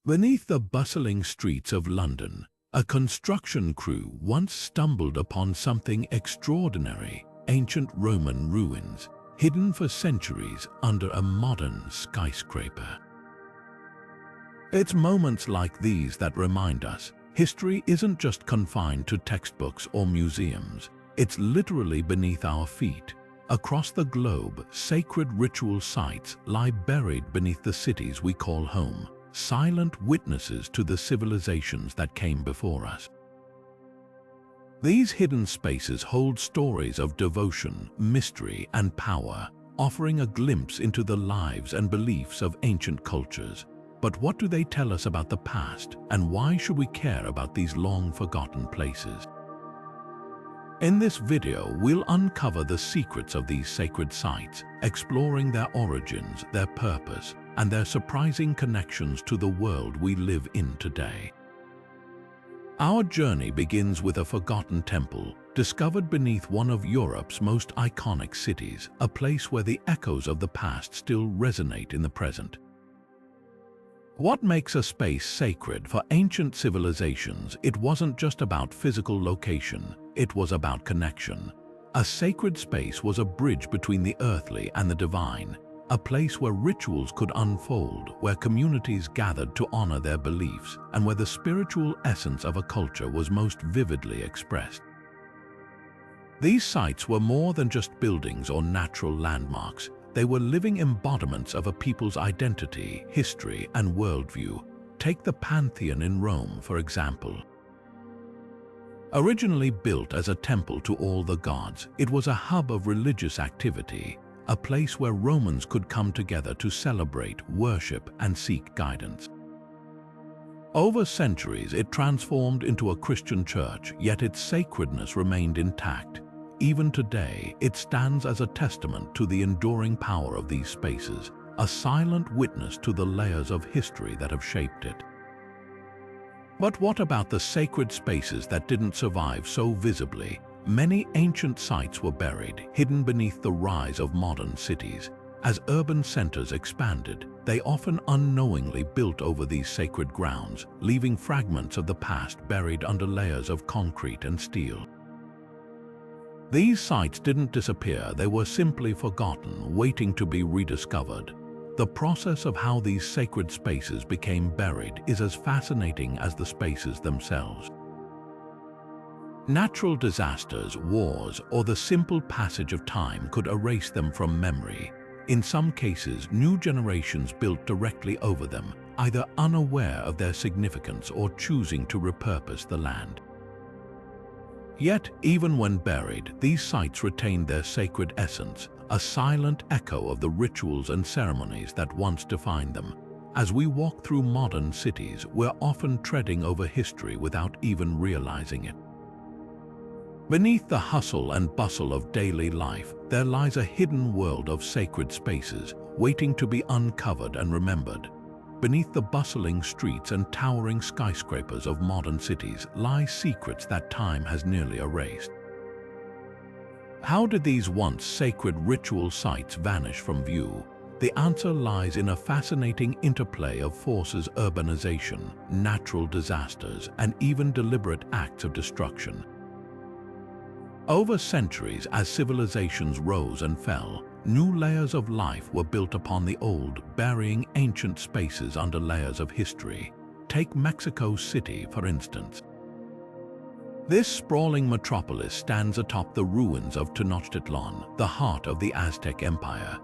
Beneath the bustling streets of London, a construction crew once stumbled upon something extraordinary: ancient Roman ruins, hidden for centuries under a modern skyscraper. It's moments like these that remind us history isn't just confined to textbooks or museums. It's literally beneath our feet. Across the globe, sacred ritual sites lie buried beneath the cities we call home, silent witnesses to the civilizations that came before us. These hidden spaces hold stories of devotion, mystery, and power, offering a glimpse into the lives and beliefs of ancient cultures. But what do they tell us about the past, and why should we care about these long-forgotten places? In this video, we'll uncover the secrets of these sacred sites, exploring their origins, their purpose, and their surprising connections to the world we live in today. Our journey begins with a forgotten temple, discovered beneath one of Europe's most iconic cities, a place where the echoes of the past still resonate in the present. What makes a space sacred for ancient civilizations? It wasn't just about physical location, it was about connection. A sacred space was a bridge between the earthly and the divine, a place where rituals could unfold, where communities gathered to honor their beliefs, and where the spiritual essence of a culture was most vividly expressed. These sites were more than just buildings or natural landmarks. They were living embodiments of a people's identity, history, and worldview. Take the Pantheon in Rome, for example. Originally built as a temple to all the gods, it was a hub of religious activity, a place where Romans could come together to celebrate, worship, and seek guidance. Over centuries, it transformed into a Christian church, yet its sacredness remained intact. Even today, it stands as a testament to the enduring power of these spaces, a silent witness to the layers of history that have shaped it. But what about the sacred spaces that didn't survive so visibly? Many ancient sites were buried, hidden beneath the rise of modern cities. As urban centers expanded, they often unknowingly built over these sacred grounds, leaving fragments of the past buried under layers of concrete and steel. These sites didn't disappear, they were simply forgotten, waiting to be rediscovered. The process of how these sacred spaces became buried is as fascinating as the spaces themselves. Natural disasters, wars, or the simple passage of time could erase them from memory. In some cases, new generations built directly over them, either unaware of their significance or choosing to repurpose the land. Yet, even when buried, these sites retained their sacred essence, a silent echo of the rituals and ceremonies that once defined them. As we walk through modern cities, we're often treading over history without even realizing it. Beneath the hustle and bustle of daily life, there lies a hidden world of sacred spaces, waiting to be uncovered and remembered. Beneath the bustling streets and towering skyscrapers of modern cities lie secrets that time has nearly erased. How did these once sacred ritual sites vanish from view? The answer lies in a fascinating interplay of forces: urbanization, natural disasters, and even deliberate acts of destruction. Over centuries, as civilizations rose and fell, new layers of life were built upon the old, burying ancient spaces under layers of history. Take Mexico City, for instance. This sprawling metropolis stands atop the ruins of Tenochtitlan, the heart of the Aztec Empire.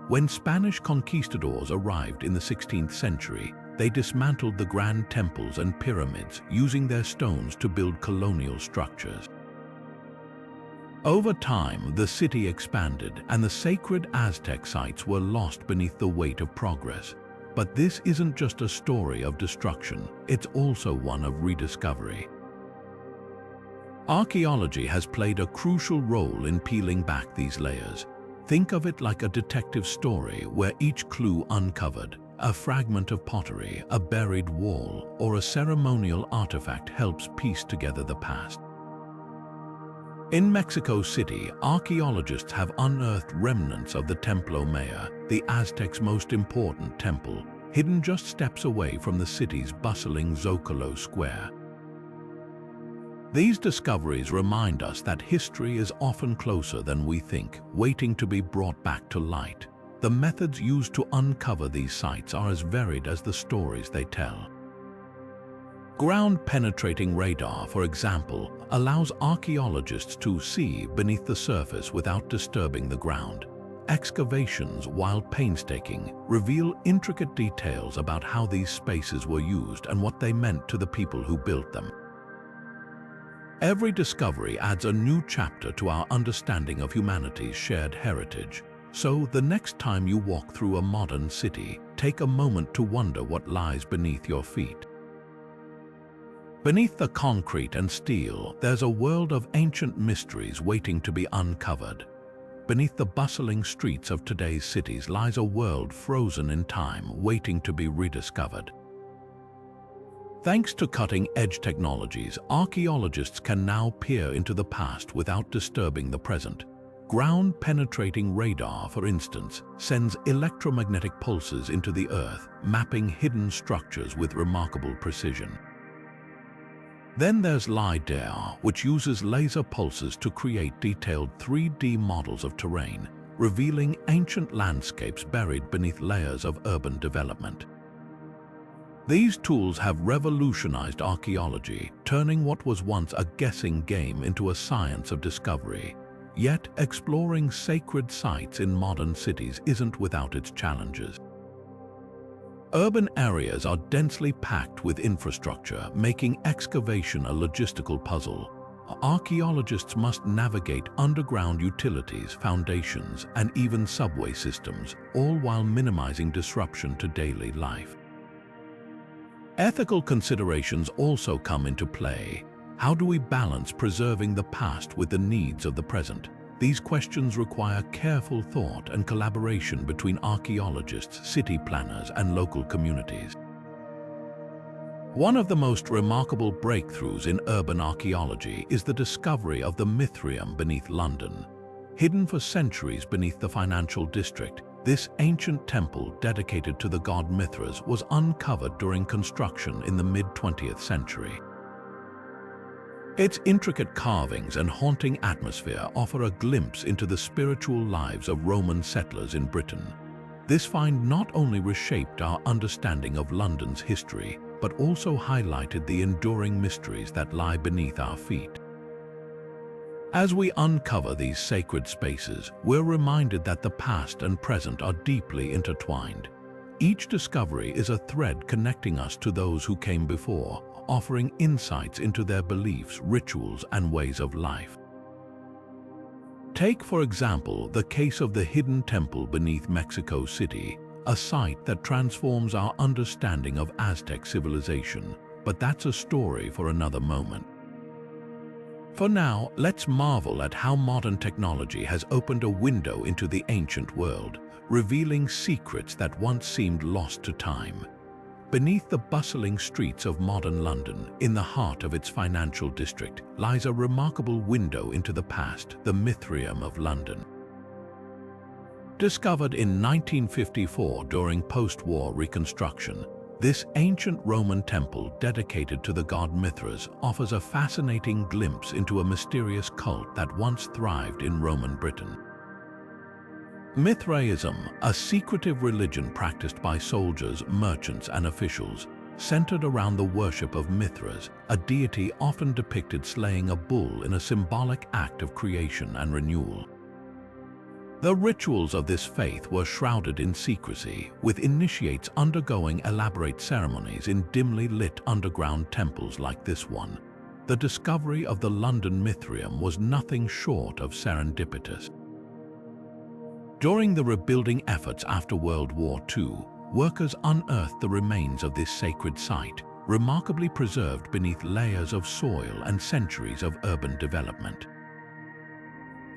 When Spanish conquistadors arrived in the 16th century, they dismantled the grand temples and pyramids, using their stones to build colonial structures. Over time, the city expanded, and the sacred Aztec sites were lost beneath the weight of progress. But this isn't just a story of destruction, it's also one of rediscovery. Archaeology has played a crucial role in peeling back these layers. Think of it like a detective story where each clue uncovered, a fragment of pottery, a buried wall, or a ceremonial artifact helps piece together the past. In Mexico City, archaeologists have unearthed remnants of the Templo Mayor, the Aztecs' most important temple. hidden just steps away from the city's bustling Zocalo Square. These discoveries remind us that history is often closer than we think, waiting to be brought back to light. The methods used to uncover these sites are as varied as the stories they tell. Ground-penetrating radar, for example, allows archaeologists to see beneath the surface without disturbing the ground. Excavations, while painstaking, reveal intricate details about how these spaces were used and what they meant to the people who built them. Every discovery adds a new chapter to our understanding of humanity's shared heritage. So, the next time you walk through a modern city, take a moment to wonder what lies beneath your feet. Beneath the concrete and steel, there's a world of ancient mysteries waiting to be uncovered. Beneath the bustling streets of today's cities lies a world frozen in time, waiting to be rediscovered. Thanks to cutting-edge technologies, archaeologists can now peer into the past without disturbing the present. Ground-penetrating radar, for instance, sends electromagnetic pulses into the earth, mapping hidden structures with remarkable precision. Then there's LiDAR, which uses laser pulses to create detailed 3D models of terrain, revealing ancient landscapes buried beneath layers of urban development. These tools have revolutionized archaeology, turning what was once a guessing game into a science of discovery. Yet, exploring sacred sites in modern cities isn't without its challenges. Urban areas are densely packed with infrastructure, making excavation a logistical puzzle. Archaeologists must navigate underground utilities, foundations, and even subway systems, all while minimizing disruption to daily life. Ethical considerations also come into play. How do we balance preserving the past with the needs of the present? These questions require careful thought and collaboration between archaeologists, city planners, and local communities. One of the most remarkable breakthroughs in urban archaeology is the discovery of the Mithraeum beneath London. Hidden for centuries beneath the financial district, this ancient temple dedicated to the god Mithras was uncovered during construction in the mid-20th century. Its intricate carvings and haunting atmosphere offer a glimpse into the spiritual lives of Roman settlers in Britain. This find not only reshaped our understanding of London's history, but also highlighted the enduring mysteries that lie beneath our feet. As we uncover these sacred spaces, we're reminded that the past and present are deeply intertwined. Each discovery is a thread connecting us to those who came before, offering insights into their beliefs, rituals, and ways of life. Take, for example, the case of the hidden temple beneath Mexico City, a site that transforms our understanding of Aztec civilization. But that's a story for another moment. For now, let's marvel at how modern technology has opened a window into the ancient world, revealing secrets that once seemed lost to time. Beneath the bustling streets of modern London, in the heart of its financial district, lies a remarkable window into the past, the Mithraeum of London. Discovered in 1954 during post-war reconstruction, this ancient Roman temple dedicated to the god Mithras offers a fascinating glimpse into a mysterious cult that once thrived in Roman Britain. Mithraism, a secretive religion practiced by soldiers, merchants, and officials, centered around the worship of Mithras, a deity often depicted slaying a bull in a symbolic act of creation and renewal. The rituals of this faith were shrouded in secrecy, with initiates undergoing elaborate ceremonies in dimly lit underground temples like this one. The discovery of the London Mithraeum was nothing short of serendipitous. During the rebuilding efforts after World War II, workers unearthed the remains of this sacred site, remarkably preserved beneath layers of soil and centuries of urban development.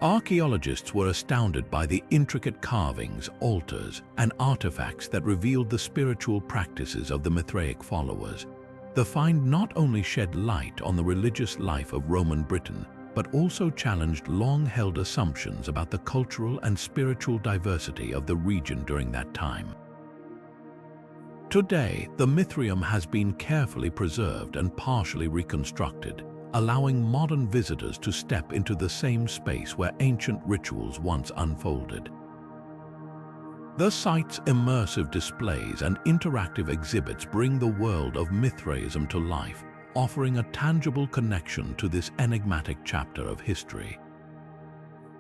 Archaeologists were astounded by the intricate carvings, altars, and artifacts that revealed the spiritual practices of the Mithraic followers. The find not only shed light on the religious life of Roman Britain, but also challenged long-held assumptions about the cultural and spiritual diversity of the region during that time. Today, the Mithraeum has been carefully preserved and partially reconstructed, allowing modern visitors to step into the same space where ancient rituals once unfolded. The site's immersive displays and interactive exhibits bring the world of Mithraism to life, offering a tangible connection to this enigmatic chapter of history.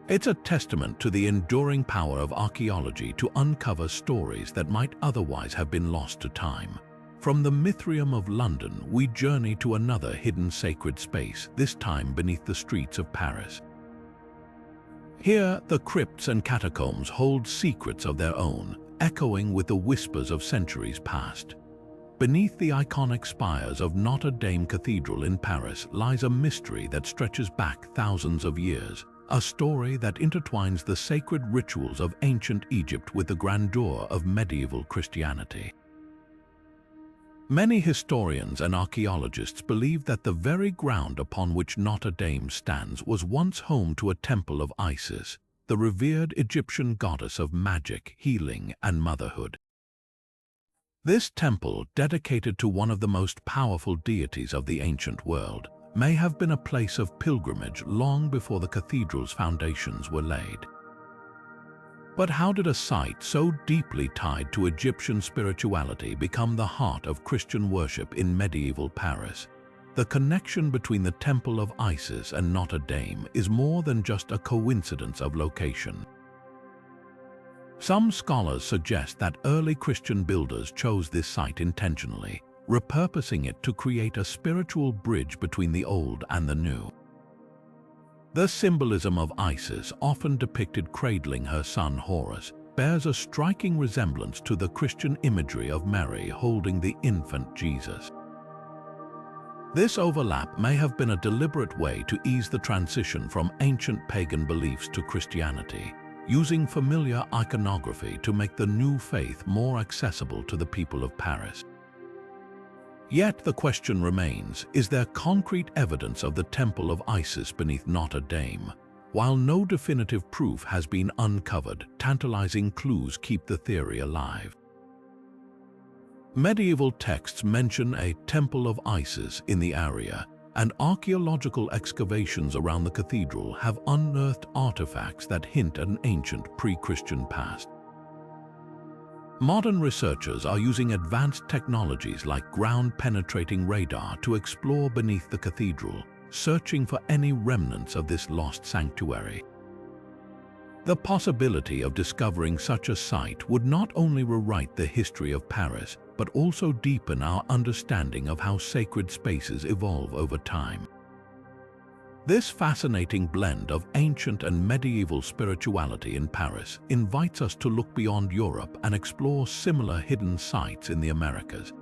It's a testament to the enduring power of archaeology to uncover stories that might otherwise have been lost to time. From the Mithraeum of London, we journey to another hidden sacred space, this time beneath the streets of Paris. Here, the crypts and catacombs hold secrets of their own, echoing with the whispers of centuries past. Beneath the iconic spires of Notre Dame Cathedral in Paris lies a mystery that stretches back thousands of years, a story that intertwines the sacred rituals of ancient Egypt with the grandeur of medieval Christianity. Many historians and archaeologists believe that the very ground upon which Notre Dame stands was once home to a temple of Isis, the revered Egyptian goddess of magic, healing, and motherhood. This temple, dedicated to one of the most powerful deities of the ancient world, may have been a place of pilgrimage long before the cathedral's foundations were laid. But how did a site so deeply tied to Egyptian spirituality become the heart of Christian worship in medieval Paris? The connection between the Temple of Isis and Notre Dame is more than just a coincidence of location. Some scholars suggest that early Christian builders chose this site intentionally, repurposing it to create a spiritual bridge between the old and the new. The symbolism of Isis, often depicted cradling her son Horus, bears a striking resemblance to the Christian imagery of Mary holding the infant Jesus. This overlap may have been a deliberate way to ease the transition from ancient pagan beliefs to Christianity, using familiar iconography to make the new faith more accessible to the people of Paris. Yet the question remains, is there concrete evidence of the Temple of Isis beneath Notre Dame? While no definitive proof has been uncovered, tantalizing clues keep the theory alive. Medieval texts mention a Temple of Isis in the area, and archaeological excavations around the cathedral have unearthed artifacts that hint at an ancient pre-Christian past. Modern researchers are using advanced technologies like ground-penetrating radar to explore beneath the cathedral, searching for any remnants of this lost sanctuary. The possibility of discovering such a site would not only rewrite the history of Paris, but also deepen our understanding of how sacred spaces evolve over time. This fascinating blend of ancient and medieval spirituality in Paris invites us to look beyond Europe and explore similar hidden sites in the Americas.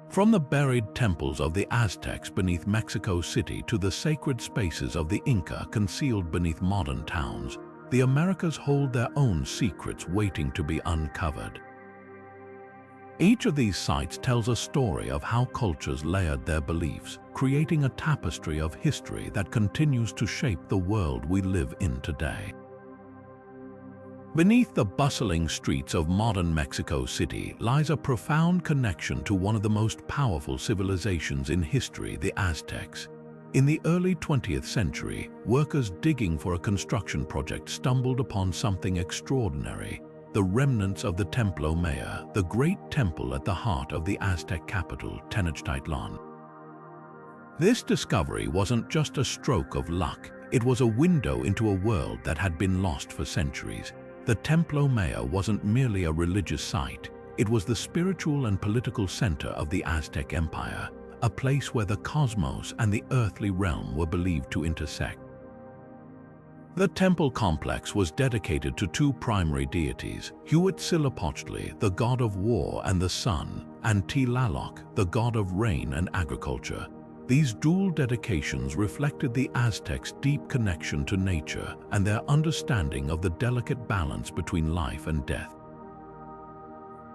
From the buried temples of the Aztecs beneath Mexico City to the sacred spaces of the Inca concealed beneath modern towns, the Americas hold their own secrets waiting to be uncovered. Each of these sites tells a story of how cultures layered their beliefs, creating a tapestry of history that continues to shape the world we live in today. Beneath the bustling streets of modern Mexico City lies a profound connection to one of the most powerful civilizations in history, the Aztecs. In the early 20th century, workers digging for a construction project stumbled upon something extraordinary: the remnants of the Templo Mayor, the great temple at the heart of the Aztec capital, Tenochtitlan. This discovery wasn't just a stroke of luck, it was a window into a world that had been lost for centuries. The Templo Mayor wasn't merely a religious site, it was the spiritual and political center of the Aztec Empire, a place where the cosmos and the earthly realm were believed to intersect. The temple complex was dedicated to two primary deities, Huitzilopochtli, the god of war and the sun, and Tlaloc, the god of rain and agriculture. These dual dedications reflected the Aztecs' deep connection to nature and their understanding of the delicate balance between life and death.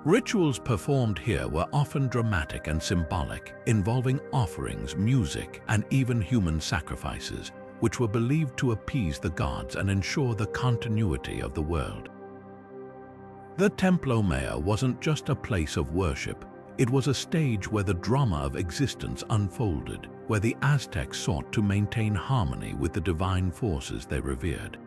Rituals performed here were often dramatic and symbolic, involving offerings, music, and even human sacrifices, which were believed to appease the gods and ensure the continuity of the world. The Templo wasn't just a place of worship, it was a stage where the drama of existence unfolded, where the Aztecs sought to maintain harmony with the divine forces they revered.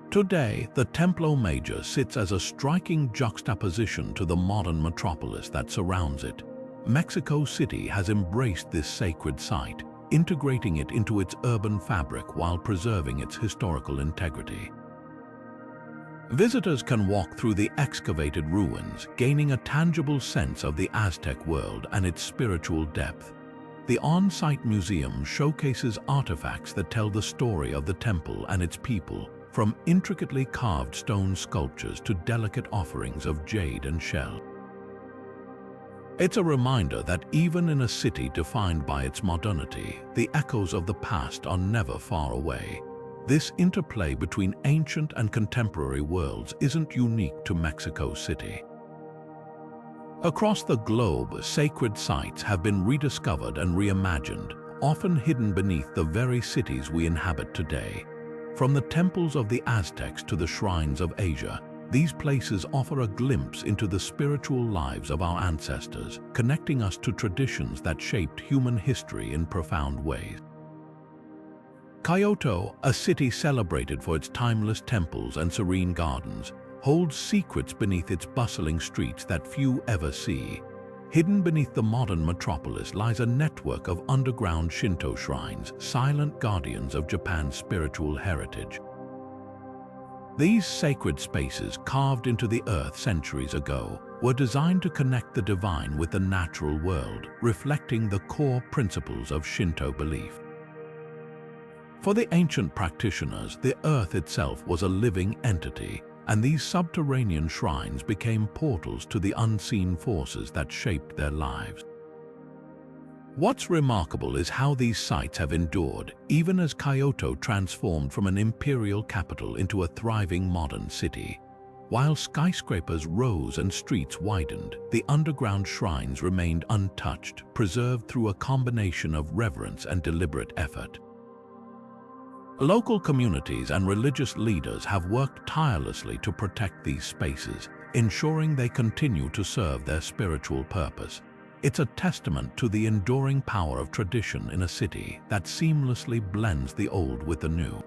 Today, the Templo Major sits as a striking juxtaposition to the modern metropolis that surrounds it. Mexico City has embraced this sacred site, integrating it into its urban fabric while preserving its historical integrity. Visitors can walk through the excavated ruins, gaining a tangible sense of the Aztec world and its spiritual depth. The on-site museum showcases artifacts that tell the story of the temple and its people, from intricately carved stone sculptures to delicate offerings of jade and shell. It's a reminder that even in a city defined by its modernity, the echoes of the past are never far away. This interplay between ancient and contemporary worlds isn't unique to Mexico City. Across the globe, sacred sites have been rediscovered and reimagined, often hidden beneath the very cities we inhabit today. From the temples of the Aztecs to the shrines of Asia, these places offer a glimpse into the spiritual lives of our ancestors, connecting us to traditions that shaped human history in profound ways. Kyoto, a city celebrated for its timeless temples and serene gardens, holds secrets beneath its bustling streets that few ever see. Hidden beneath the modern metropolis lies a network of underground Shinto shrines, silent guardians of Japan's spiritual heritage. These sacred spaces, carved into the earth centuries ago, were designed to connect the divine with the natural world, reflecting the core principles of Shinto belief. For the ancient practitioners, the earth itself was a living entity, and these subterranean shrines became portals to the unseen forces that shaped their lives. What's remarkable is how these sites have endured, even as Kyoto transformed from an imperial capital into a thriving modern city. While skyscrapers rose and streets widened, the underground shrines remained untouched, preserved through a combination of reverence and deliberate effort. Local communities and religious leaders have worked tirelessly to protect these spaces, ensuring they continue to serve their spiritual purpose. It's a testament to the enduring power of tradition in a city that seamlessly blends the old with the new.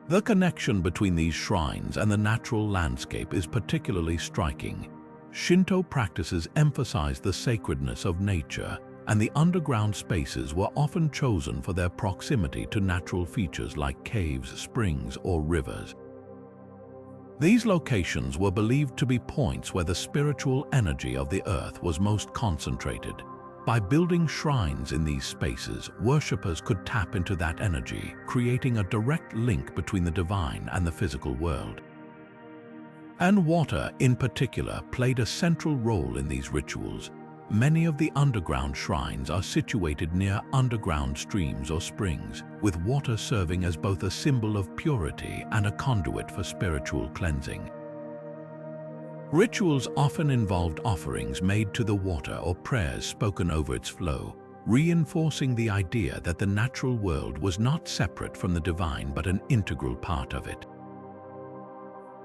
The connection between these shrines and the natural landscape is particularly striking. Shinto practices emphasize the sacredness of nature, and the underground spaces were often chosen for their proximity to natural features like caves, springs, or rivers. These locations were believed to be points where the spiritual energy of the earth was most concentrated. By building shrines in these spaces, worshippers could tap into that energy, creating a direct link between the divine and the physical world. And water, in particular, played a central role in these rituals. Many of the underground shrines are situated near underground streams or springs, with water serving as both a symbol of purity and a conduit for spiritual cleansing. Rituals often involved offerings made to the water or prayers spoken over its flow, reinforcing the idea that the natural world was not separate from the divine but an integral part of it.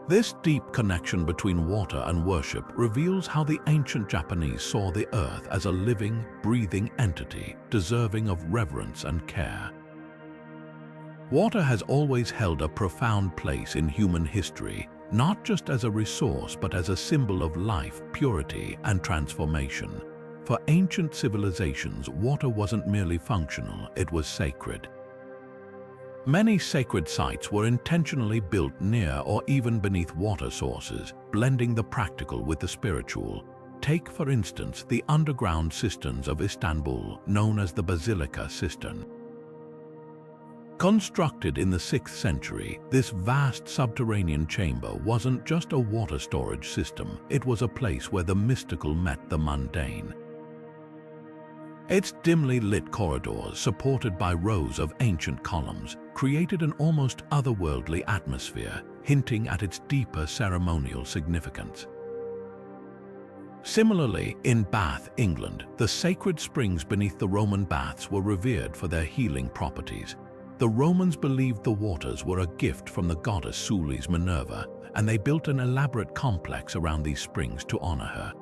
This deep connection between water and worship reveals how the ancient Japanese saw the earth as a living, breathing entity, deserving of reverence and care. Water has always held a profound place in human history, not just as a resource but as a symbol of life, purity, and transformation. For ancient civilizations, water wasn't merely functional, it was sacred. Many sacred sites were intentionally built near or even beneath water sources, blending the practical with the spiritual. Take, for instance, the underground cisterns of Istanbul, known as the Basilica Cistern. Constructed in the 6th century, this vast subterranean chamber wasn't just a water storage system, it was a place where the mystical met the mundane. Its dimly lit corridors, supported by rows of ancient columns, created an almost otherworldly atmosphere, hinting at its deeper ceremonial significance. Similarly, in Bath, England, the sacred springs beneath the Roman baths were revered for their healing properties. The Romans believed the waters were a gift from the goddess Sulis Minerva, and they built an elaborate complex around these springs to honor her.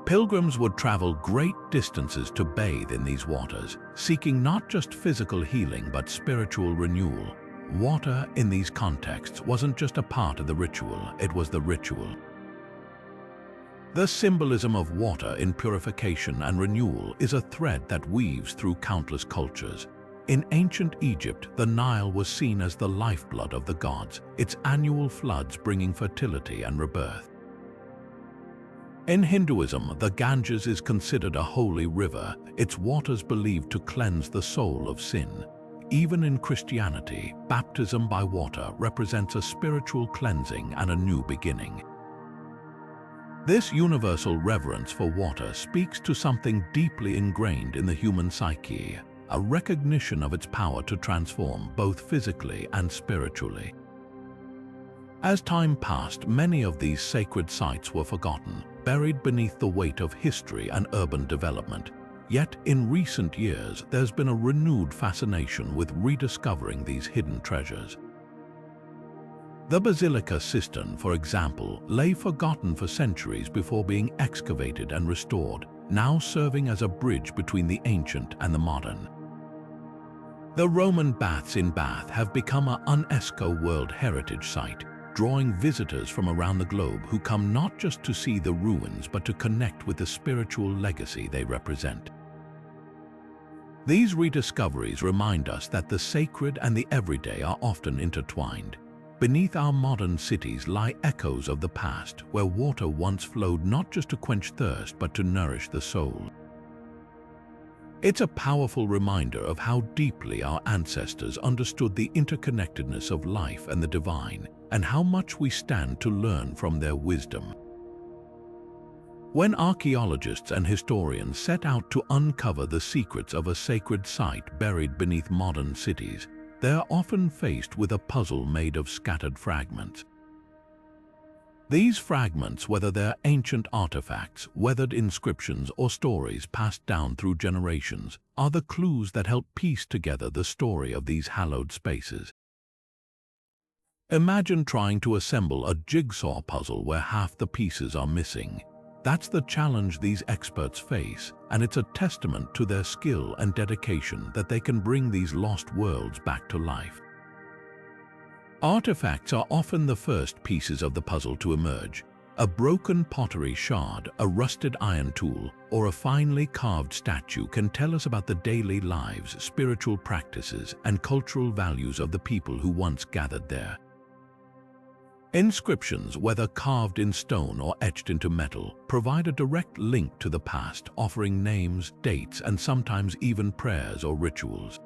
Pilgrims would travel great distances to bathe in these waters, seeking not just physical healing but spiritual renewal. Water in these contexts wasn't just a part of the ritual, it was the ritual. The symbolism of water in purification and renewal is a thread that weaves through countless cultures. In ancient Egypt, the Nile was seen as the lifeblood of the gods, its annual floods bringing fertility and rebirth. In Hinduism, the Ganges is considered a holy river, its waters believed to cleanse the soul of sin. Even in Christianity, baptism by water represents a spiritual cleansing and a new beginning. This universal reverence for water speaks to something deeply ingrained in the human psyche, a recognition of its power to transform both physically and spiritually. As time passed, many of these sacred sites were forgotten, buried beneath the weight of history and urban development. Yet, in recent years, there's been a renewed fascination with rediscovering these hidden treasures. The Basilica Cistern, for example, lay forgotten for centuries before being excavated and restored, now serving as a bridge between the ancient and the modern. The Roman baths in Bath have become an UNESCO World Heritage Site, drawing visitors from around the globe who come not just to see the ruins but to connect with the spiritual legacy they represent. These rediscoveries remind us that the sacred and the everyday are often intertwined. Beneath our modern cities lie echoes of the past, where water once flowed not just to quench thirst but to nourish the soul. It's a powerful reminder of how deeply our ancestors understood the interconnectedness of life and the divine, and how much we stand to learn from their wisdom. When archaeologists and historians set out to uncover the secrets of a sacred site buried beneath modern cities, they are often faced with a puzzle made of scattered fragments. These fragments, whether they're ancient artifacts, weathered inscriptions, or stories passed down through generations, are the clues that help piece together the story of these hallowed spaces. Imagine trying to assemble a jigsaw puzzle where half the pieces are missing. That's the challenge these experts face, and it's a testament to their skill and dedication that they can bring these lost worlds back to life. Artifacts are often the first pieces of the puzzle to emerge. A broken pottery shard, a rusted iron tool, or a finely carved statue can tell us about the daily lives, spiritual practices, and cultural values of the people who once gathered there. Inscriptions, whether carved in stone or etched into metal, provide a direct link to the past, offering names, dates, and sometimes even prayers or rituals.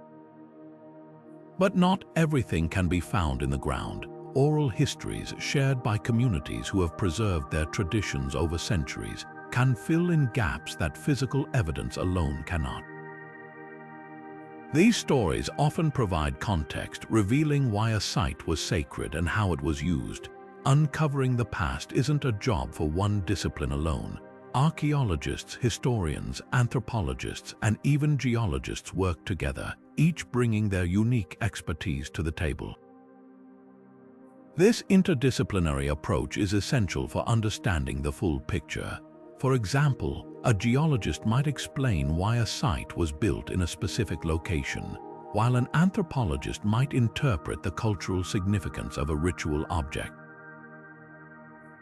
But not everything can be found in the ground. Oral histories shared by communities who have preserved their traditions over centuries can fill in gaps that physical evidence alone cannot. These stories often provide context, revealing why a site was sacred and how it was used. Uncovering the past isn't a job for one discipline alone. Archaeologists, historians, anthropologists, and even geologists work together, each bringing their unique expertise to the table. This interdisciplinary approach is essential for understanding the full picture. For example, a geologist might explain why a site was built in a specific location, while an anthropologist might interpret the cultural significance of a ritual object.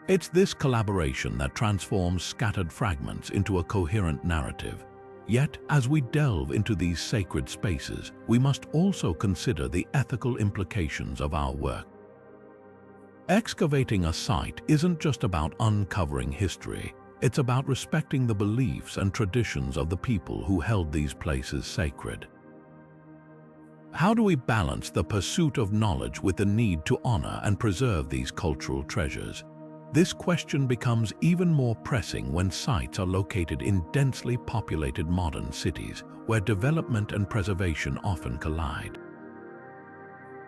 It's this collaboration that transforms scattered fragments into a coherent narrative. Yet, as we delve into these sacred spaces, we must also consider the ethical implications of our work. Excavating a site isn't just about uncovering history, it's about respecting the beliefs and traditions of the people who held these places sacred. How do we balance the pursuit of knowledge with the need to honor and preserve these cultural treasures? This question becomes even more pressing when sites are located in densely populated modern cities, where development and preservation often collide.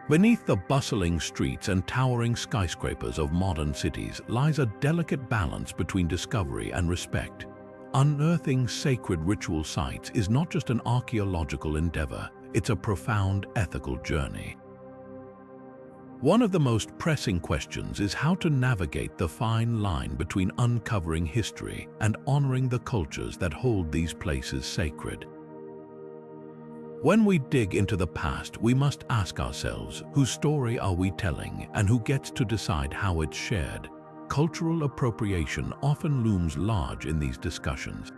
Beneath the bustling streets and towering skyscrapers of modern cities lies a delicate balance between discovery and respect. Unearthing sacred ritual sites is not just an archaeological endeavor, it's a profound ethical journey. One of the most pressing questions is how to navigate the fine line between uncovering history and honoring the cultures that hold these places sacred. When we dig into the past, we must ask ourselves, whose story are we telling and who gets to decide how it's shared? Cultural appropriation often looms large in these discussions.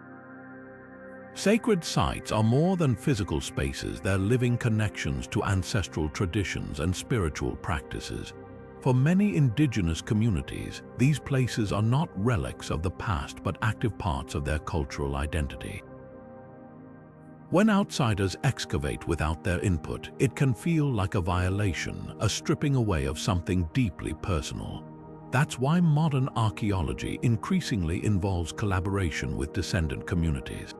Sacred sites are more than physical spaces, they're living connections to ancestral traditions and spiritual practices. For many indigenous communities, these places are not relics of the past but active parts of their cultural identity. When outsiders excavate without their input, it can feel like a violation, a stripping away of something deeply personal. That's why modern archaeology increasingly involves collaboration with descendant communities.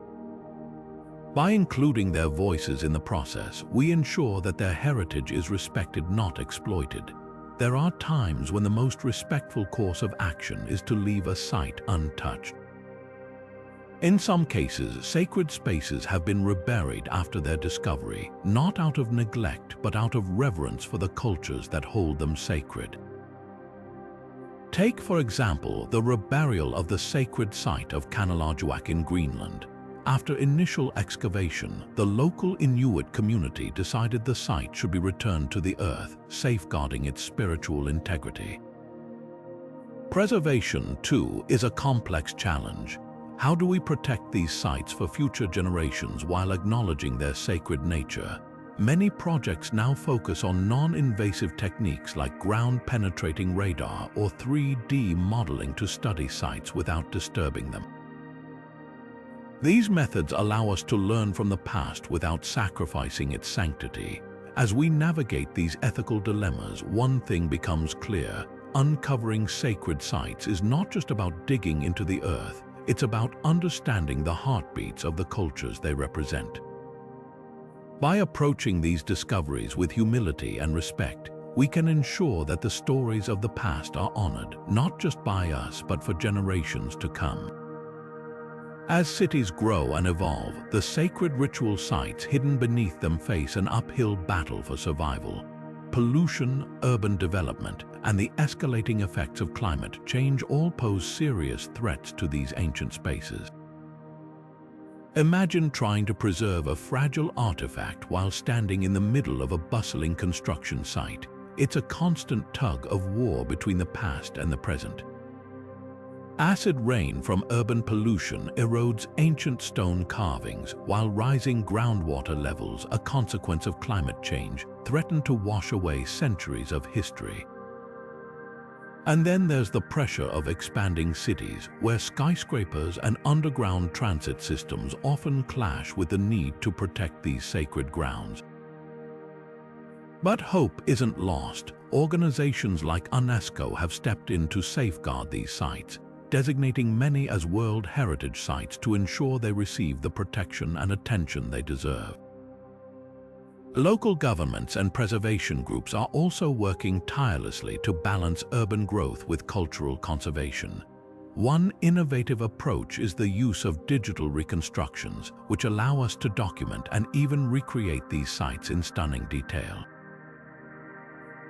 By including their voices in the process, we ensure that their heritage is respected, not exploited. There are times when the most respectful course of action is to leave a site untouched. In some cases, sacred spaces have been reburied after their discovery, not out of neglect but out of reverence for the cultures that hold them sacred. Take, for example, the reburial of the sacred site of Kanalajuak in Greenland. After initial excavation, the local Inuit community decided the site should be returned to the earth, safeguarding its spiritual integrity. Preservation, too, is a complex challenge. How do we protect these sites for future generations while acknowledging their sacred nature? Many projects now focus on non-invasive techniques like ground-penetrating radar or 3D modeling to study sites without disturbing them. These methods allow us to learn from the past without sacrificing its sanctity. As we navigate these ethical dilemmas, one thing becomes clear: uncovering sacred sites is not just about digging into the earth, it's about understanding the heartbeats of the cultures they represent. By approaching these discoveries with humility and respect, we can ensure that the stories of the past are honored, not just by us but for generations to come. As cities grow and evolve, the sacred ritual sites hidden beneath them face an uphill battle for survival. Pollution, urban development, and the escalating effects of climate change all pose serious threats to these ancient spaces. Imagine trying to preserve a fragile artifact while standing in the middle of a bustling construction site. It's a constant tug of war between the past and the present. Acid rain from urban pollution erodes ancient stone carvings, while rising groundwater levels, a consequence of climate change, threaten to wash away centuries of history. And then there's the pressure of expanding cities, where skyscrapers and underground transit systems often clash with the need to protect these sacred grounds. But hope isn't lost. Organizations like UNESCO have stepped in to safeguard these sites, designating many as World Heritage Sites to ensure they receive the protection and attention they deserve. Local governments and preservation groups are also working tirelessly to balance urban growth with cultural conservation. One innovative approach is the use of digital reconstructions, which allow us to document and even recreate these sites in stunning detail.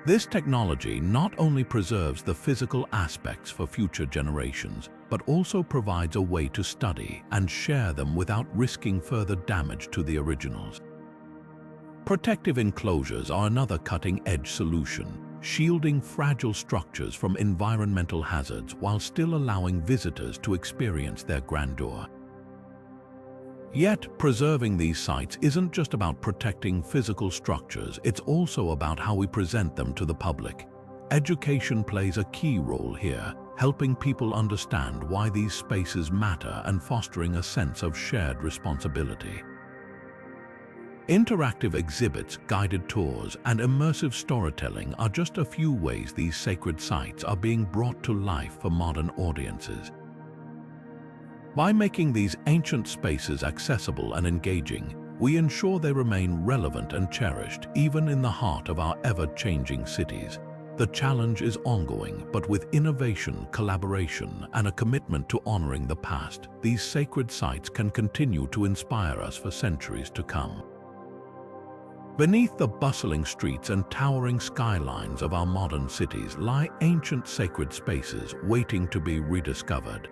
This technology not only preserves the physical aspects for future generations, but also provides a way to study and share them without risking further damage to the originals. Protective enclosures are another cutting-edge solution, shielding fragile structures from environmental hazards while still allowing visitors to experience their grandeur. Yet, preserving these sites isn't just about protecting physical structures, it's also about how we present them to the public. Education plays a key role here, helping people understand why these spaces matter and fostering a sense of shared responsibility. Interactive exhibits, guided tours, and immersive storytelling are just a few ways these sacred sites are being brought to life for modern audiences. By making these ancient spaces accessible and engaging, we ensure they remain relevant and cherished even in the heart of our ever-changing cities. The challenge is ongoing, but with innovation, collaboration, and a commitment to honoring the past, these sacred sites can continue to inspire us for centuries to come. Beneath the bustling streets and towering skylines of our modern cities lie ancient sacred spaces waiting to be rediscovered.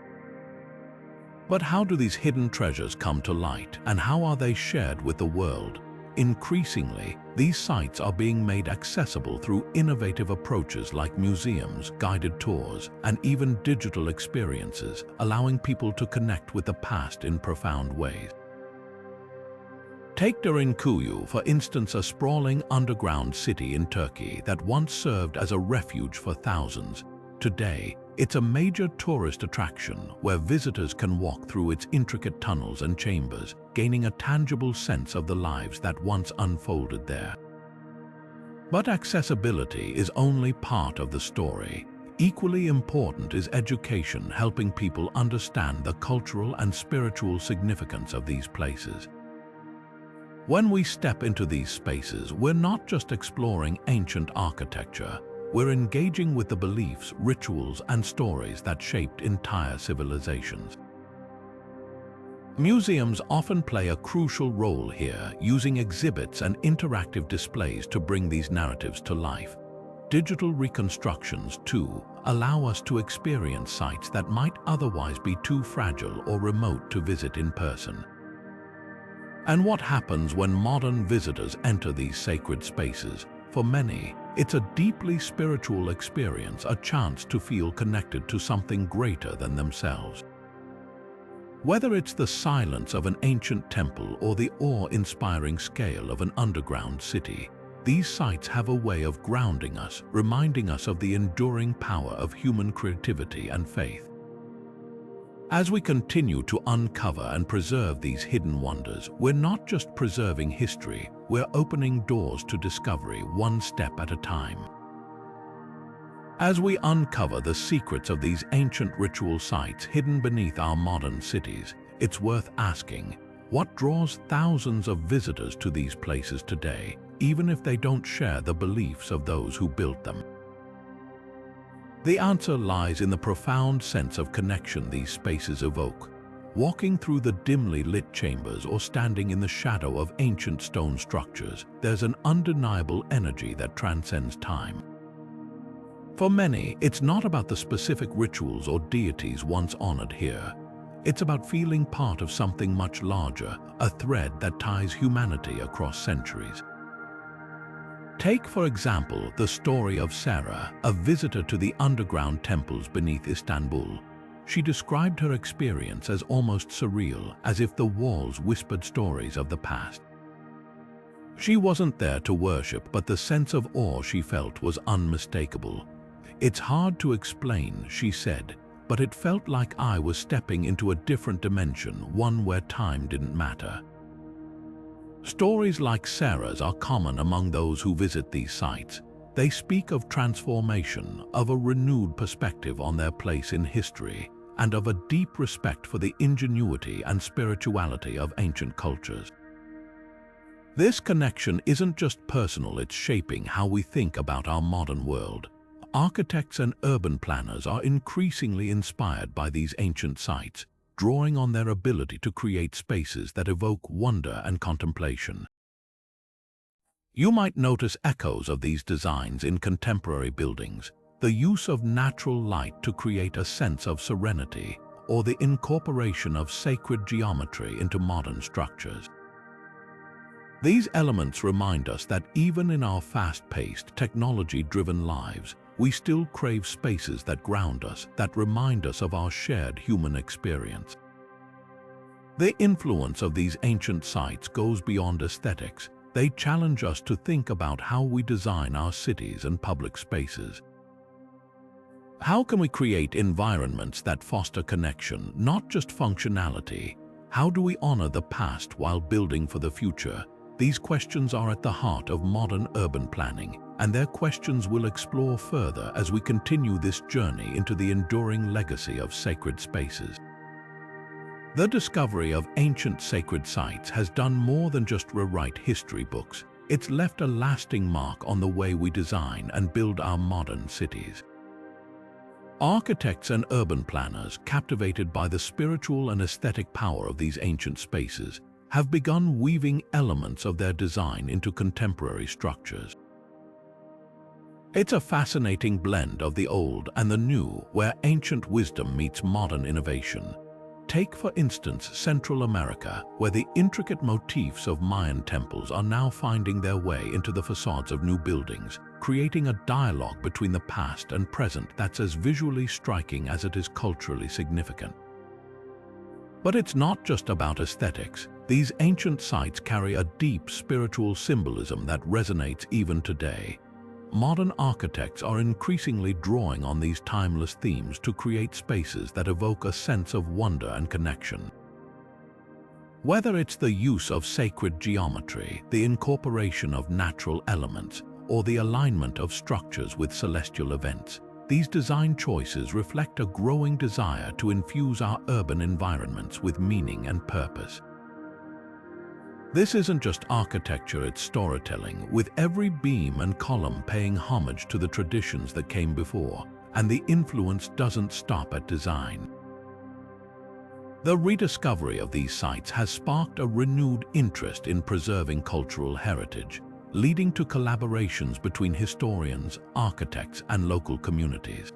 But how do these hidden treasures come to light, and how are they shared with the world? Increasingly, these sites are being made accessible through innovative approaches like museums, guided tours, and even digital experiences, allowing people to connect with the past in profound ways. Take Derinkuyu, for instance, a sprawling underground city in Turkey that once served as a refuge for thousands. Today, it's a major tourist attraction where visitors can walk through its intricate tunnels and chambers, gaining a tangible sense of the lives that once unfolded there. But accessibility is only part of the story. Equally important is education, helping people understand the cultural and spiritual significance of these places. When we step into these spaces, we're not just exploring ancient architecture, we're engaging with the beliefs, rituals, and stories that shaped entire civilizations. Museums often play a crucial role here, using exhibits and interactive displays to bring these narratives to life. Digital reconstructions, too, allow us to experience sites that might otherwise be too fragile or remote to visit in person. And what happens when modern visitors enter these sacred spaces? For many, it's a deeply spiritual experience, a chance to feel connected to something greater than themselves. Whether it's the silence of an ancient temple or the awe-inspiring scale of an underground city, these sites have a way of grounding us, reminding us of the enduring power of human creativity and faith. As we continue to uncover and preserve these hidden wonders, we're not just preserving history, we're opening doors to discovery one step at a time. As we uncover the secrets of these ancient ritual sites hidden beneath our modern cities, it's worth asking, what draws thousands of visitors to these places today, even if they don't share the beliefs of those who built them? The answer lies in the profound sense of connection these spaces evoke. Walking through the dimly lit chambers or standing in the shadow of ancient stone structures, there's an undeniable energy that transcends time. For many, it's not about the specific rituals or deities once honored here. It's about feeling part of something much larger, a thread that ties humanity across centuries. Take, for example, the story of Sarah, a visitor to the underground temples beneath Istanbul. She described her experience as almost surreal, as if the walls whispered stories of the past. She wasn't there to worship, but the sense of awe she felt was unmistakable. "It's hard to explain," she said, "but it felt like I was stepping into a different dimension, one where time didn't matter." Stories like Sarah's are common among those who visit these sites. They speak of transformation, of a renewed perspective on their place in history, and of a deep respect for the ingenuity and spirituality of ancient cultures. This connection isn't just personal, it's shaping how we think about our modern world. Architects and urban planners are increasingly inspired by these ancient sites, drawing on their ability to create spaces that evoke wonder and contemplation. You might notice echoes of these designs in contemporary buildings, the use of natural light to create a sense of serenity, or the incorporation of sacred geometry into modern structures. These elements remind us that even in our fast-paced, technology-driven lives, we still crave spaces that ground us, that remind us of our shared human experience. The influence of these ancient sites goes beyond aesthetics. They challenge us to think about how we design our cities and public spaces. How can we create environments that foster connection, not just functionality? How do we honor the past while building for the future? These questions are at the heart of modern urban planning, and their questions we'll explore further as we continue this journey into the enduring legacy of sacred spaces. The discovery of ancient sacred sites has done more than just rewrite history books. It's left a lasting mark on the way we design and build our modern cities. Architects and urban planners, captivated by the spiritual and aesthetic power of these ancient spaces, have begun weaving elements of their design into contemporary structures. It's a fascinating blend of the old and the new, where ancient wisdom meets modern innovation. Take, for instance, Central America, where the intricate motifs of Mayan temples are now finding their way into the facades of new buildings, creating a dialogue between the past and present that's as visually striking as it is culturally significant. But it's not just about aesthetics. These ancient sites carry a deep spiritual symbolism that resonates even today. Modern architects are increasingly drawing on these timeless themes to create spaces that evoke a sense of wonder and connection. Whether it's the use of sacred geometry, the incorporation of natural elements, or the alignment of structures with celestial events, these design choices reflect a growing desire to infuse our urban environments with meaning and purpose. This isn't just architecture, it's storytelling, with every beam and column paying homage to the traditions that came before, and the influence doesn't stop at design. The rediscovery of these sites has sparked a renewed interest in preserving cultural heritage, leading to collaborations between historians, architects, and local communities.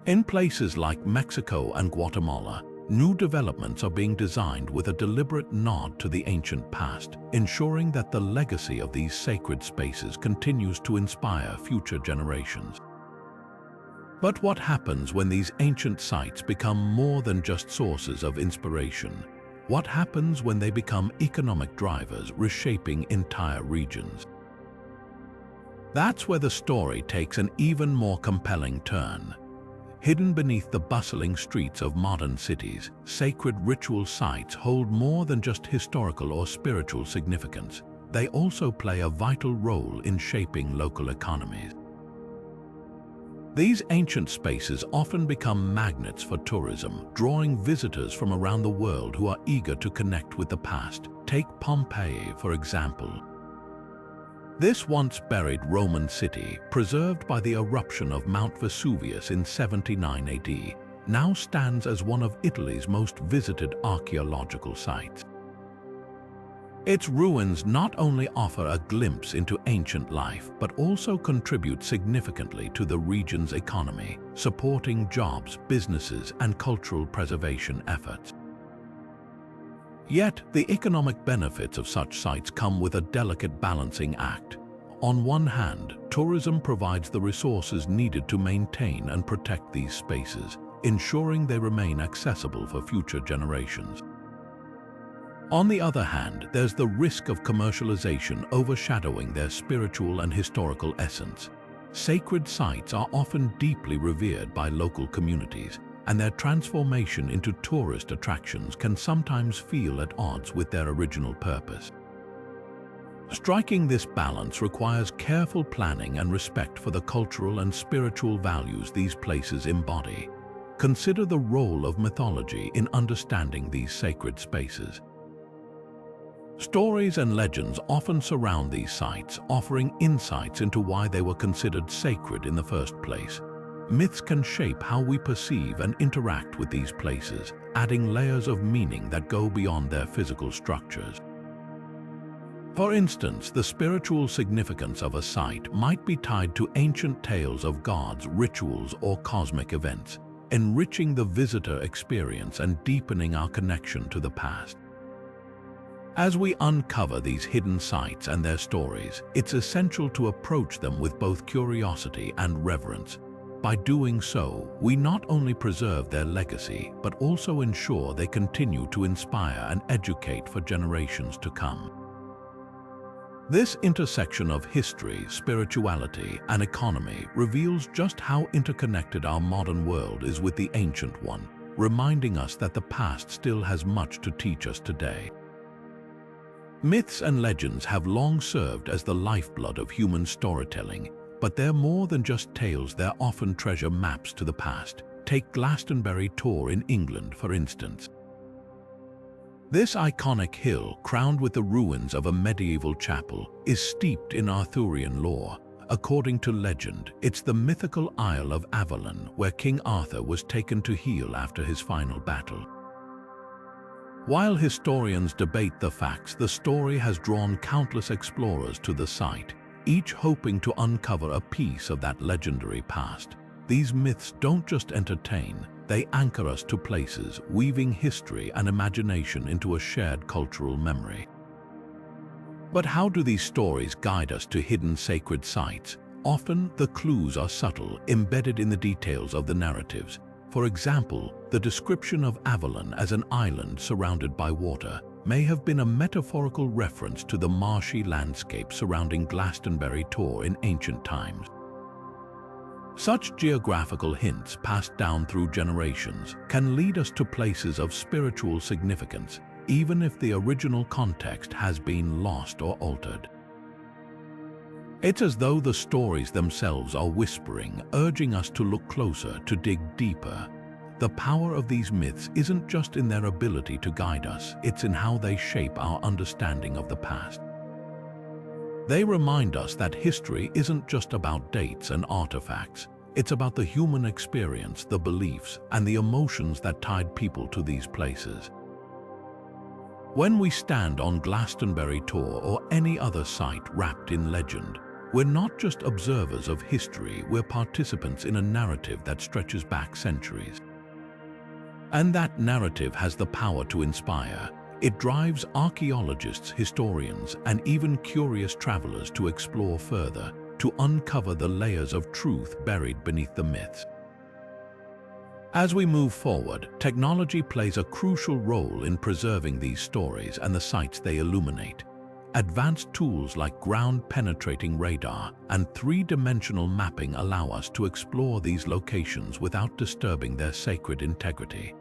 In places like Mexico and Guatemala, new developments are being designed with a deliberate nod to the ancient past, ensuring that the legacy of these sacred spaces continues to inspire future generations. But what happens when these ancient sites become more than just sources of inspiration? What happens when they become economic drivers, reshaping entire regions? That's where the story takes an even more compelling turn. Hidden beneath the bustling streets of modern cities, sacred ritual sites hold more than just historical or spiritual significance. They also play a vital role in shaping local economies. These ancient spaces often become magnets for tourism, drawing visitors from around the world who are eager to connect with the past. Take Pompeii, for example. This once buried Roman city, preserved by the eruption of Mount Vesuvius in 79 AD, now stands as one of Italy's most visited archaeological sites. Its ruins not only offer a glimpse into ancient life, but also contribute significantly to the region's economy, supporting jobs, businesses, and cultural preservation efforts. Yet, the economic benefits of such sites come with a delicate balancing act. On one hand, tourism provides the resources needed to maintain and protect these spaces, ensuring they remain accessible for future generations. On the other hand, there's the risk of commercialization overshadowing their spiritual and historical essence. Sacred sites are often deeply revered by local communities, and their transformation into tourist attractions can sometimes feel at odds with their original purpose. Striking this balance requires careful planning and respect for the cultural and spiritual values these places embody. Consider the role of mythology in understanding these sacred spaces. Stories and legends often surround these sites, offering insights into why they were considered sacred in the first place. Myths can shape how we perceive and interact with these places, adding layers of meaning that go beyond their physical structures. For instance, the spiritual significance of a site might be tied to ancient tales of gods, rituals, or cosmic events, enriching the visitor experience and deepening our connection to the past. As we uncover these hidden sites and their stories, it's essential to approach them with both curiosity and reverence. By doing so, we not only preserve their legacy, but also ensure they continue to inspire and educate for generations to come. This intersection of history, spirituality, and economy reveals just how interconnected our modern world is with the ancient one, reminding us that the past still has much to teach us today. Myths and legends have long served as the lifeblood of human storytelling, but they're more than just tales. They're often treasure maps to the past. Take Glastonbury Tor in England, for instance. This iconic hill, crowned with the ruins of a medieval chapel, is steeped in Arthurian lore. According to legend, it's the mythical Isle of Avalon, where King Arthur was taken to heal after his final battle. While historians debate the facts, the story has drawn countless explorers to the site, each hoping to uncover a piece of that legendary past. These myths don't just entertain, they anchor us to places, weaving history and imagination into a shared cultural memory. But how do these stories guide us to hidden sacred sites? Often, the clues are subtle, embedded in the details of the narratives. For example, the description of Avalon as an island surrounded by water may have been a metaphorical reference to the marshy landscape surrounding Glastonbury Tor in ancient times. Such geographical hints passed down through generations can lead us to places of spiritual significance, even if the original context has been lost or altered. It's as though the stories themselves are whispering, urging us to look closer, to dig deeper. The power of these myths isn't just in their ability to guide us, it's in how they shape our understanding of the past. They remind us that history isn't just about dates and artifacts. It's about the human experience, the beliefs, and the emotions that tied people to these places. When we stand on Glastonbury Tor or any other site wrapped in legend, we're not just observers of history, we're participants in a narrative that stretches back centuries. And that narrative has the power to inspire. It drives archaeologists, historians, and even curious travelers to explore further, to uncover the layers of truth buried beneath the myths. As we move forward, technology plays a crucial role in preserving these stories and the sites they illuminate. Advanced tools like ground-penetrating radar and three-dimensional mapping allow us to explore these locations without disturbing their sacred integrity.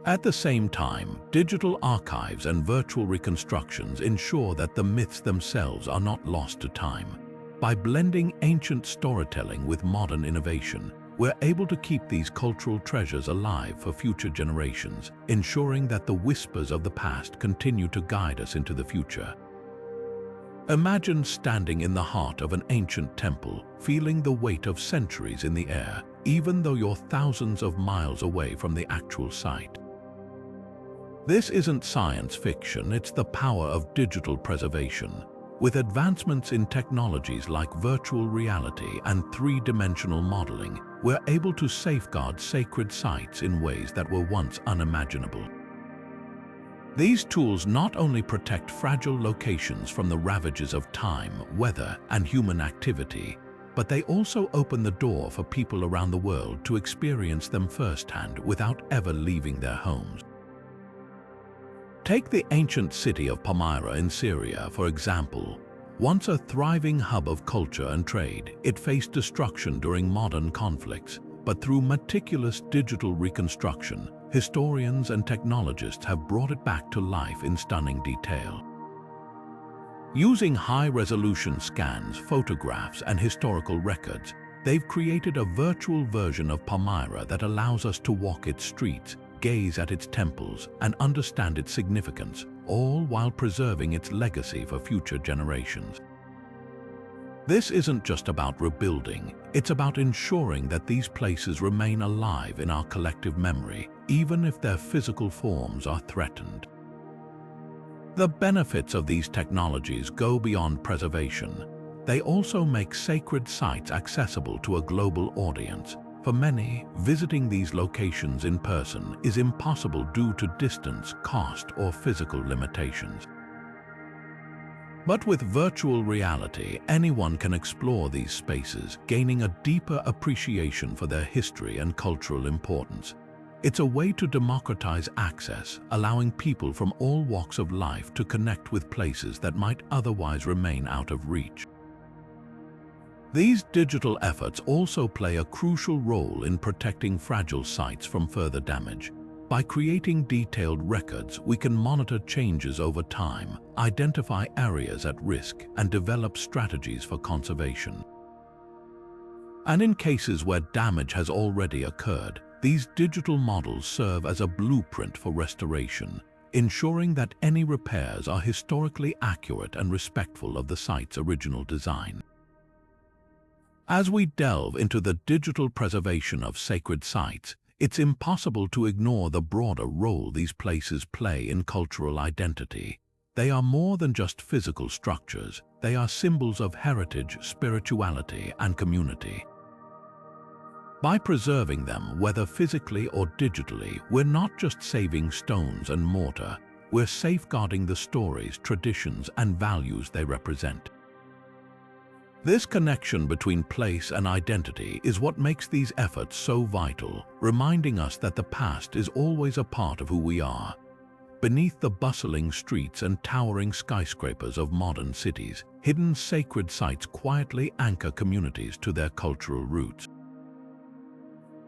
At the same time, digital archives and virtual reconstructions ensure that the myths themselves are not lost to time. By blending ancient storytelling with modern innovation, we're able to keep these cultural treasures alive for future generations, ensuring that the whispers of the past continue to guide us into the future. Imagine standing in the heart of an ancient temple, feeling the weight of centuries in the air, even though you're thousands of miles away from the actual site. This isn't science fiction, it's the power of digital preservation. With advancements in technologies like virtual reality and three-dimensional modeling, we're able to safeguard sacred sites in ways that were once unimaginable. These tools not only protect fragile locations from the ravages of time, weather, and human activity, but they also open the door for people around the world to experience them firsthand without ever leaving their homes. Take the ancient city of Palmyra in Syria, for example. Once a thriving hub of culture and trade, it faced destruction during modern conflicts, but through meticulous digital reconstruction, historians and technologists have brought it back to life in stunning detail. Using high-resolution scans, photographs, and historical records, they've created a virtual version of Palmyra that allows us to walk its streets, gaze at its temples, and understand its significance, all while preserving its legacy for future generations. This isn't just about rebuilding, it's about ensuring that these places remain alive in our collective memory, even if their physical forms are threatened. The benefits of these technologies go beyond preservation. They also make sacred sites accessible to a global audience. For many, visiting these locations in person is impossible due to distance, cost, or physical limitations. But with virtual reality, anyone can explore these spaces, gaining a deeper appreciation for their history and cultural importance. It's a way to democratize access, allowing people from all walks of life to connect with places that might otherwise remain out of reach. These digital efforts also play a crucial role in protecting fragile sites from further damage. By creating detailed records, we can monitor changes over time, identify areas at risk, and develop strategies for conservation. And in cases where damage has already occurred, these digital models serve as a blueprint for restoration, ensuring that any repairs are historically accurate and respectful of the site's original design. As we delve into the digital preservation of sacred sites, it's impossible to ignore the broader role these places play in cultural identity. They are more than just physical structures. They are symbols of heritage, spirituality, and community. By preserving them, whether physically or digitally, we're not just saving stones and mortar, we're safeguarding the stories, traditions, and values they represent. This connection between place and identity is what makes these efforts so vital, reminding us that the past is always a part of who we are. Beneath the bustling streets and towering skyscrapers of modern cities, hidden sacred sites quietly anchor communities to their cultural roots.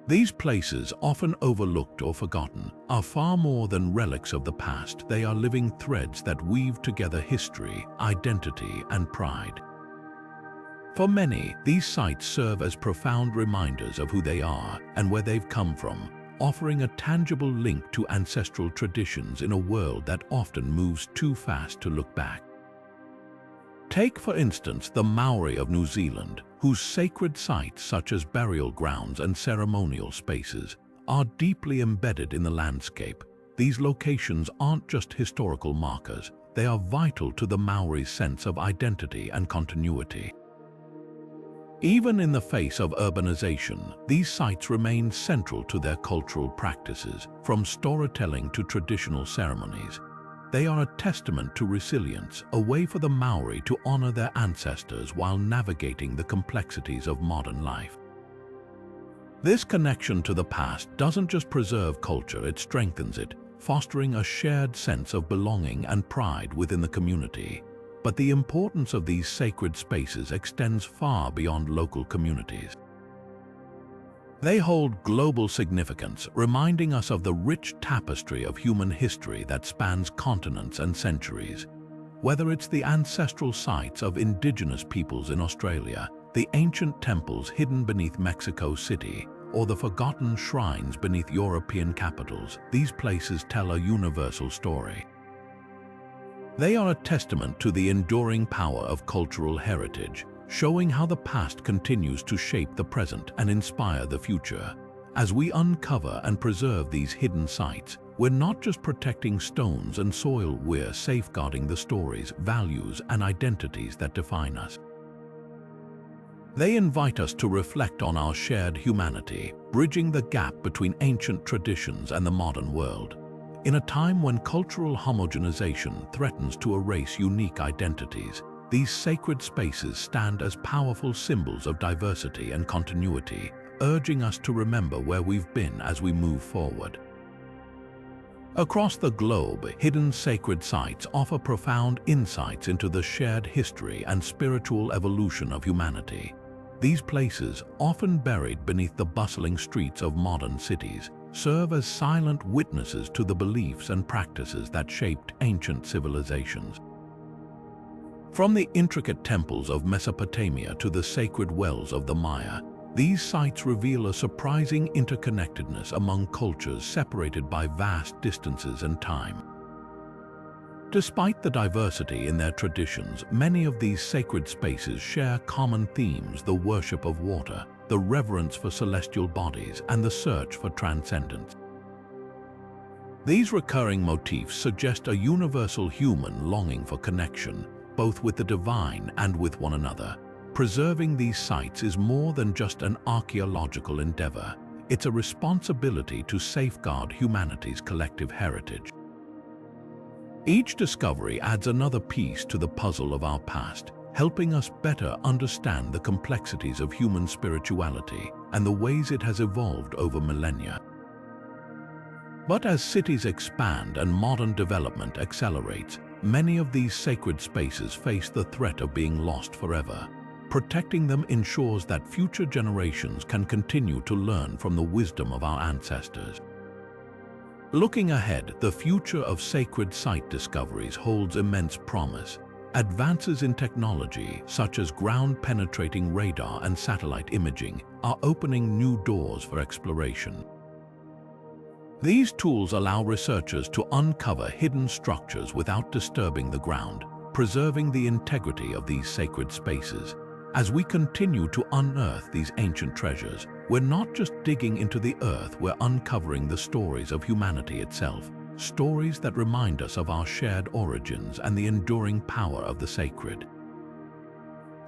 These places, often overlooked or forgotten, are far more than relics of the past. They are living threads that weave together history, identity, and pride. For many, these sites serve as profound reminders of who they are and where they've come from, offering a tangible link to ancestral traditions in a world that often moves too fast to look back. Take, for instance, the Maori of New Zealand, whose sacred sites such as burial grounds and ceremonial spaces are deeply embedded in the landscape. These locations aren't just historical markers, they are vital to the Maori's sense of identity and continuity. Even in the face of urbanization, these sites remain central to their cultural practices, from storytelling to traditional ceremonies. They are a testament to resilience, a way for the Maori to honor their ancestors while navigating the complexities of modern life. This connection to the past doesn't just preserve culture, it strengthens it, fostering a shared sense of belonging and pride within the community. But the importance of these sacred spaces extends far beyond local communities. They hold global significance, reminding us of the rich tapestry of human history that spans continents and centuries. Whether it's the ancestral sites of indigenous peoples in Australia, the ancient temples hidden beneath Mexico City, or the forgotten shrines beneath European capitals, these places tell a universal story. They are a testament to the enduring power of cultural heritage, showing how the past continues to shape the present and inspire the future. As we uncover and preserve these hidden sites, we're not just protecting stones and soil, we're safeguarding the stories, values, and identities that define us. They invite us to reflect on our shared humanity, bridging the gap between ancient traditions and the modern world. In a time when cultural homogenization threatens to erase unique identities, these sacred spaces stand as powerful symbols of diversity and continuity, urging us to remember where we've been as we move forward. Across the globe, hidden sacred sites offer profound insights into the shared history and spiritual evolution of humanity. These places, often buried beneath the bustling streets of modern cities, serve as silent witnesses to the beliefs and practices that shaped ancient civilizations. From the intricate temples of Mesopotamia to the sacred wells of the Maya, these sites reveal a surprising interconnectedness among cultures separated by vast distances and time. Despite the diversity in their traditions, many of these sacred spaces share common themes: the worship of water, the reverence for celestial bodies, and the search for transcendence. These recurring motifs suggest a universal human longing for connection, both with the divine and with one another. Preserving these sites is more than just an archaeological endeavor. It's a responsibility to safeguard humanity's collective heritage. Each discovery adds another piece to the puzzle of our past, helping us better understand the complexities of human spirituality and the ways it has evolved over millennia. But as cities expand and modern development accelerates, many of these sacred spaces face the threat of being lost forever. Protecting them ensures that future generations can continue to learn from the wisdom of our ancestors. Looking ahead, the future of sacred site discoveries holds immense promise. Advances in technology, such as ground-penetrating radar and satellite imaging, are opening new doors for exploration. These tools allow researchers to uncover hidden structures without disturbing the ground, preserving the integrity of these sacred spaces. As we continue to unearth these ancient treasures, We're not just digging into the earth, we're uncovering the stories of humanity itself, stories that remind us of our shared origins and the enduring power of the sacred.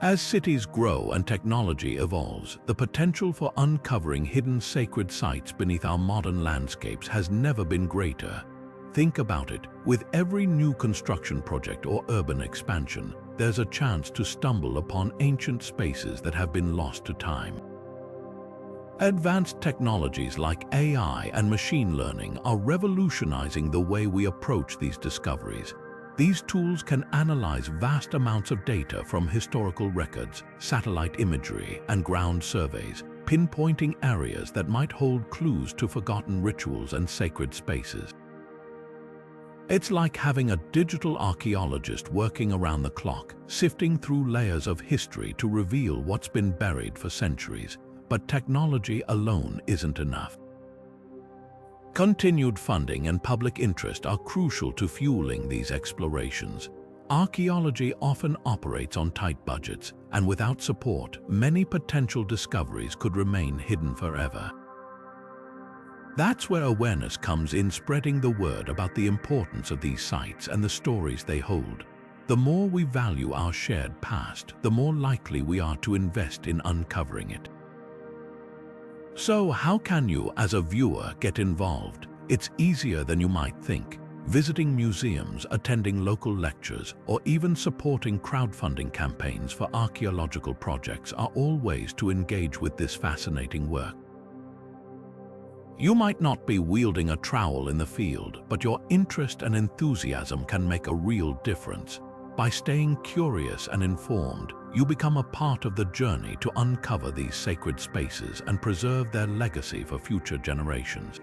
As cities grow and technology evolves, the potential for uncovering hidden sacred sites beneath our modern landscapes has never been greater. Think about it. With every new construction project or urban expansion, there's a chance to stumble upon ancient spaces that have been lost to time. Advanced technologies like AI and machine learning are revolutionizing the way we approach these discoveries. These tools can analyze vast amounts of data from historical records, satellite imagery, and ground surveys, pinpointing areas that might hold clues to forgotten rituals and sacred spaces. It's like having a digital archaeologist working around the clock, sifting through layers of history to reveal what's been buried for centuries. But technology alone isn't enough. Continued funding and public interest are crucial to fueling these explorations. Archaeology often operates on tight budgets, and without support, many potential discoveries could remain hidden forever. That's where awareness comes in, spreading the word about the importance of these sites and the stories they hold. The more we value our shared past, the more likely we are to invest in uncovering it. So how can you, as a viewer, get involved? It's easier than you might think. Visiting museums, attending local lectures, or even supporting crowdfunding campaigns for archaeological projects are all ways to engage with this fascinating work. You might not be wielding a trowel in the field, but your interest and enthusiasm can make a real difference. By staying curious and informed, you become a part of the journey to uncover these sacred spaces and preserve their legacy for future generations.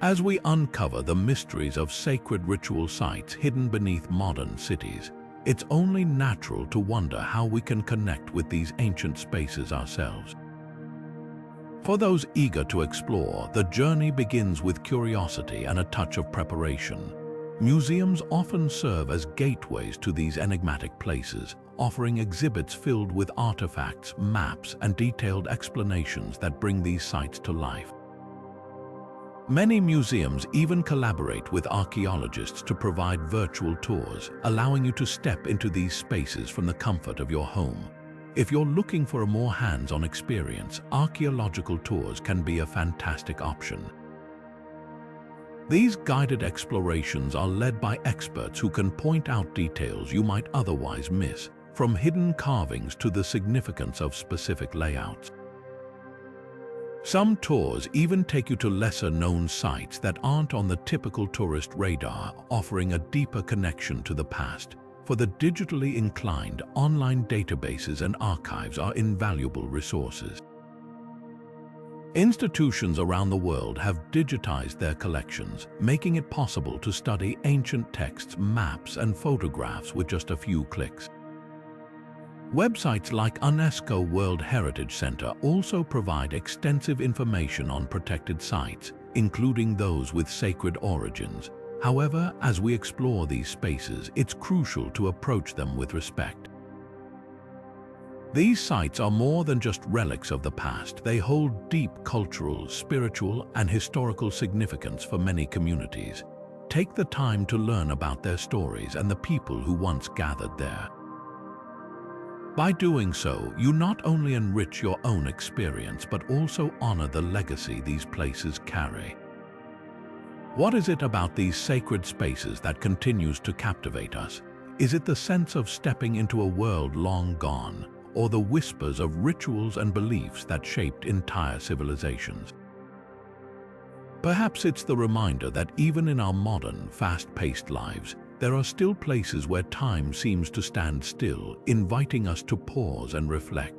As we uncover the mysteries of sacred ritual sites hidden beneath modern cities, it's only natural to wonder how we can connect with these ancient spaces ourselves. For those eager to explore, the journey begins with curiosity and a touch of preparation. Museums often serve as gateways to these enigmatic places, offering exhibits filled with artifacts, maps, and detailed explanations that bring these sites to life. Many museums even collaborate with archaeologists to provide virtual tours, allowing you to step into these spaces from the comfort of your home. If you're looking for a more hands-on experience, archaeological tours can be a fantastic option. These guided explorations are led by experts who can point out details you might otherwise miss, from hidden carvings to the significance of specific layouts. Some tours even take you to lesser-known sites that aren't on the typical tourist radar, offering a deeper connection to the past. For the digitally inclined, online databases and archives are invaluable resources. Institutions around the world have digitized their collections, making it possible to study ancient texts, maps, and photographs with just a few clicks. Websites like UNESCO World Heritage Center also provide extensive information on protected sites, including those with sacred origins. However, as we explore these spaces, it's crucial to approach them with respect. These sites are more than just relics of the past. They hold deep cultural, spiritual, and historical significance for many communities. Take the time to learn about their stories and the people who once gathered there. By doing so, you not only enrich your own experience, but also honor the legacy these places carry. What is it about these sacred spaces that continues to captivate us? Is it the sense of stepping into a world long gone, or the whispers of rituals and beliefs that shaped entire civilizations? Perhaps it's the reminder that even in our modern, fast-paced lives, there are still places where time seems to stand still, inviting us to pause and reflect.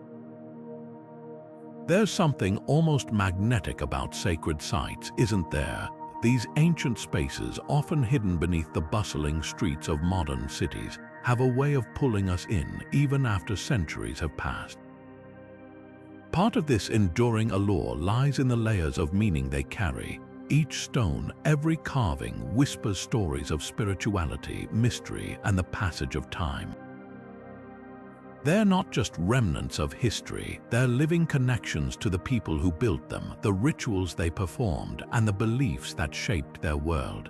There's something almost magnetic about sacred sites, isn't there? These ancient spaces, often hidden beneath the bustling streets of modern cities, have a way of pulling us in even after centuries have passed. Part of this enduring allure lies in the layers of meaning they carry. Each stone, every carving whispers stories of spirituality, mystery, and the passage of time. They're not just remnants of history, they're living connections to the people who built them, the rituals they performed, and the beliefs that shaped their world.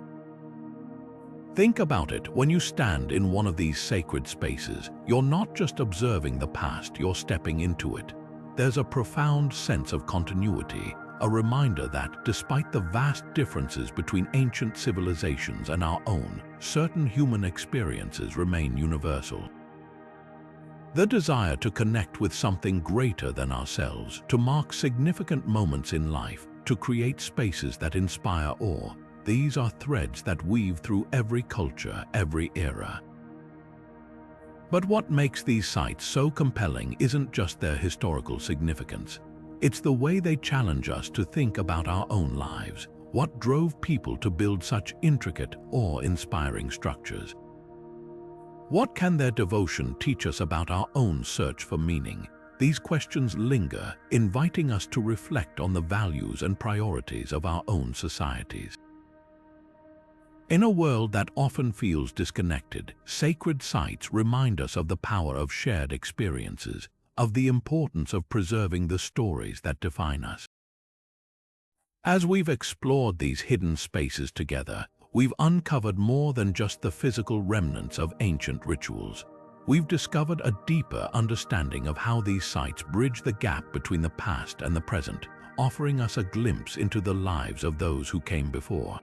Think about it, when you stand in one of these sacred spaces, you're not just observing the past, you're stepping into it. There's a profound sense of continuity, a reminder that, despite the vast differences between ancient civilizations and our own, certain human experiences remain universal. The desire to connect with something greater than ourselves, to mark significant moments in life, to create spaces that inspire awe, these are threads that weave through every culture, every era. But what makes these sites so compelling isn't just their historical significance. It's the way they challenge us to think about our own lives. What drove people to build such intricate, awe-inspiring structures? What can their devotion teach us about our own search for meaning? These questions linger, inviting us to reflect on the values and priorities of our own societies. In a world that often feels disconnected, sacred sites remind us of the power of shared experiences, of the importance of preserving the stories that define us. As we've explored these hidden spaces together, we've uncovered more than just the physical remnants of ancient rituals. We've discovered a deeper understanding of how these sites bridge the gap between the past and the present, offering us a glimpse into the lives of those who came before.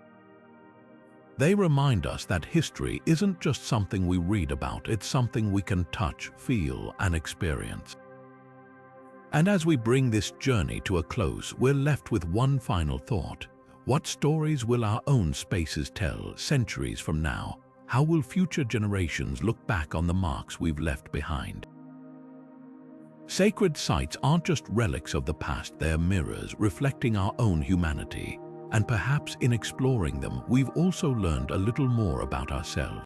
They remind us that history isn't just something we read about, it's something we can touch, feel, and experience. And as we bring this journey to a close, we're left with one final thought. What stories will our own spaces tell centuries from now? How will future generations look back on the marks we've left behind? Sacred sites aren't just relics of the past, they're mirrors reflecting our own humanity. And perhaps in exploring them, we've also learned a little more about ourselves.